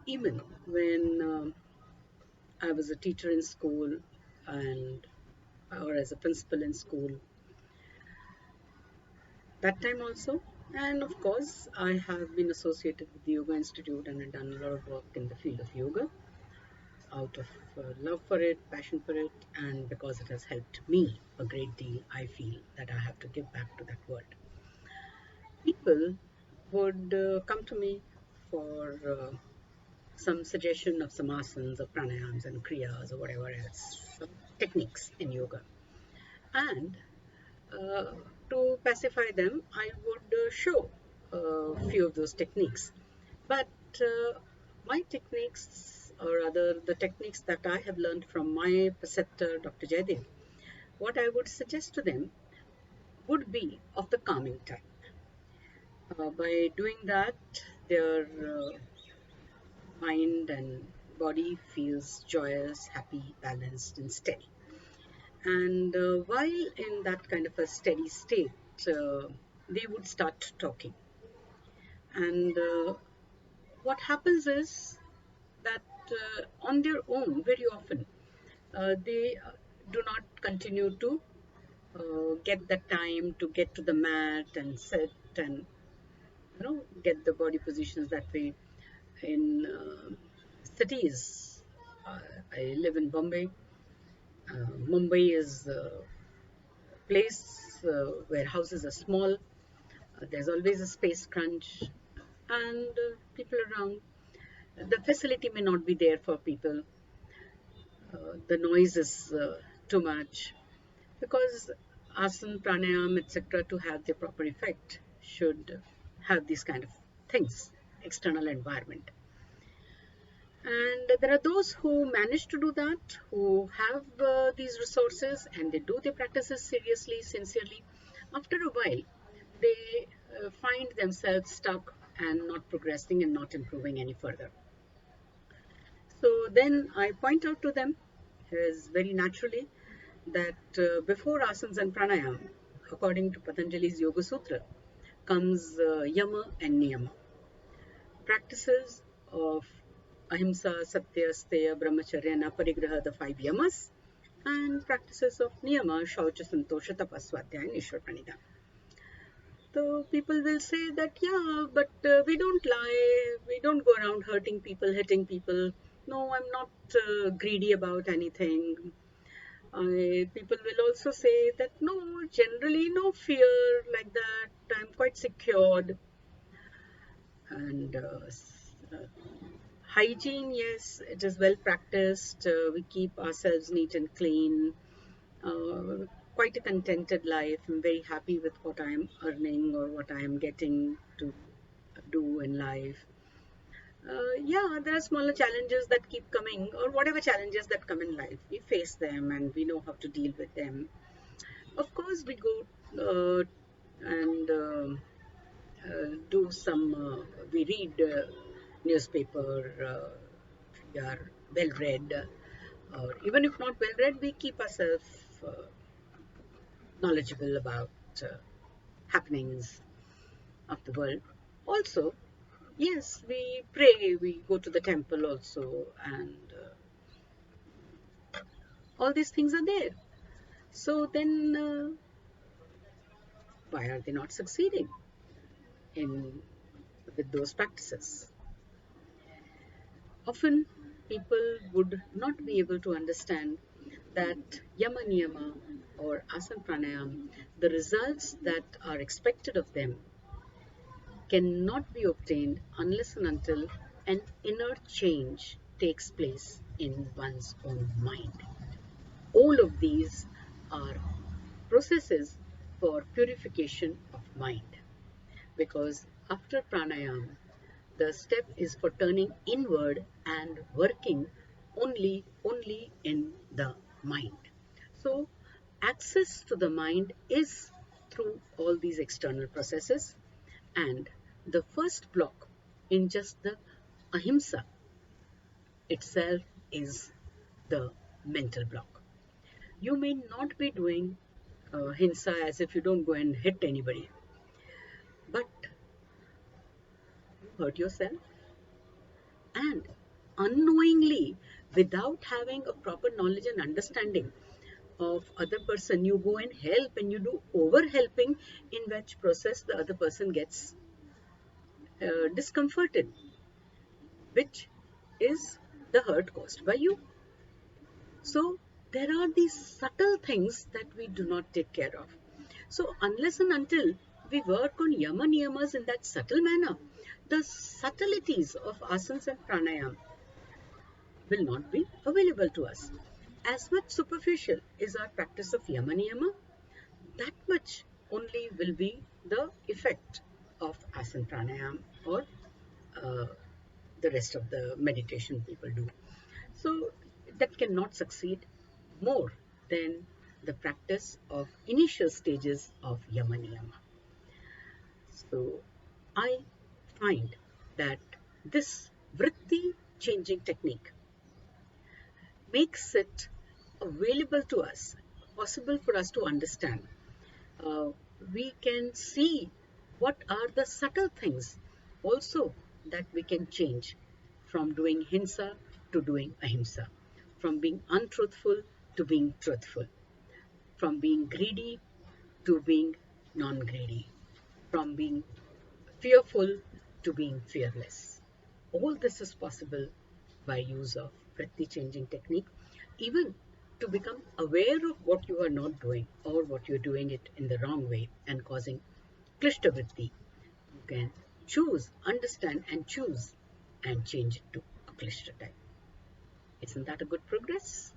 even when I was a teacher in school and or as a principal in school, that time also. And of course, I have been associated with the Yoga Institute and I've done a lot of work in the field of yoga out of love for it, passion for it, and because it has helped me a great deal, I feel that I have to give back to that world. People would come to me for some suggestion of some asanas or pranayams and kriyas or whatever else, some techniques in yoga. And uh, to pacify them, I would show a few of those techniques. But my techniques, or rather the techniques that I have learned from my preceptor, Dr. Jaidev, what I would suggest to them would be of the calming type. By doing that, their mind and body feels joyous, happy, balanced, and steady. And while in that kind of a steady state, they would start talking. And what happens is that on their own, very often, they do not continue to get the time to get to the mat and sit and get the body positions that way in cities. Uh, I live in Bombay. Mumbai is a place where houses are small. There's always a space crunch, and people around. The facility may not be there for people. The noise is too much because asana, pranayam, etc., to have the proper effect, should have these kind of things, external environment. And there are those who manage to do that, who have these resources and they do their practices seriously, sincerely. After a while, they find themselves stuck and not progressing and not improving any further. So then I point out to them is very naturally that before asanas and pranayam, according to Patanjali's Yoga Sutra, comes Yama and Niyama, practices of ahimsa, satya, steya, brahmacharya, and aparigraha, the five yamas, and practices of niyama, shaucha, santosha, tapaswadhyaya, and ishwar pranidhana. So people will say that, yeah, but we don't lie, we don't go around hurting people, hitting people. No, I'm not greedy about anything. People will also say that no, generally no fear like that. I'm quite secured. And hygiene, yes, it is well practiced. We keep ourselves neat and clean. Uh, Quite a contented life. I'm very happy with what I am earning or what I am getting to do in life. Yeah, there are smaller challenges that keep coming, or whatever challenges that come in life. We face them and we know how to deal with them. Of course, we go and do some, we read newspaper, we are well read, or even if not well read, we keep ourselves knowledgeable about happenings of the world. Also, yes, we pray, we go to the temple also, and all these things are there. So then, why are they not succeeding in with those practices? Often, people would not be able to understand that Yama Niyama or Asana Pranayam, the results that are expected of them cannot be obtained unless and until an inner change takes place in one's own mind. All of these are processes for purification of mind, because after pranayam, the step is for turning inward and working only in the mind. So access to the mind is through all these external processes, and the first block in just the ahimsa itself is the mental block. You may not be doing hinsa as if you don't go and hit anybody, but you hurt yourself And unknowingly, without having a proper knowledge and understanding of other person, you go and help and you do over helping, in which process the other person gets discomforted, which is the hurt caused by you. So there are these subtle things that we do not take care of. So unless and until we work on Yama Niyamas in that subtle manner, the subtleties of asanas and pranayama will not be available to us. As much superficial is our practice of Yama Niyama, that much only will be the effect of asana pranayama or uh, the rest of the meditation people do. So that cannot succeed more than the practice of initial stages of Yama Niyama. So I find that this Vritti changing technique makes it available to us, possible for us to understand. Uh, we can see what are the subtle things also that we can change from doing hinsa to doing ahimsa, from being untruthful to being truthful, from being greedy to being non greedy, from being fearful to being fearless. All this is possible by use of Vritti changing technique, even to become aware of what you are not doing or what you're doing it in the wrong way and causing klista Vritti. You can choose, understand, and choose and change it to a klista type. Isn't that a good progress?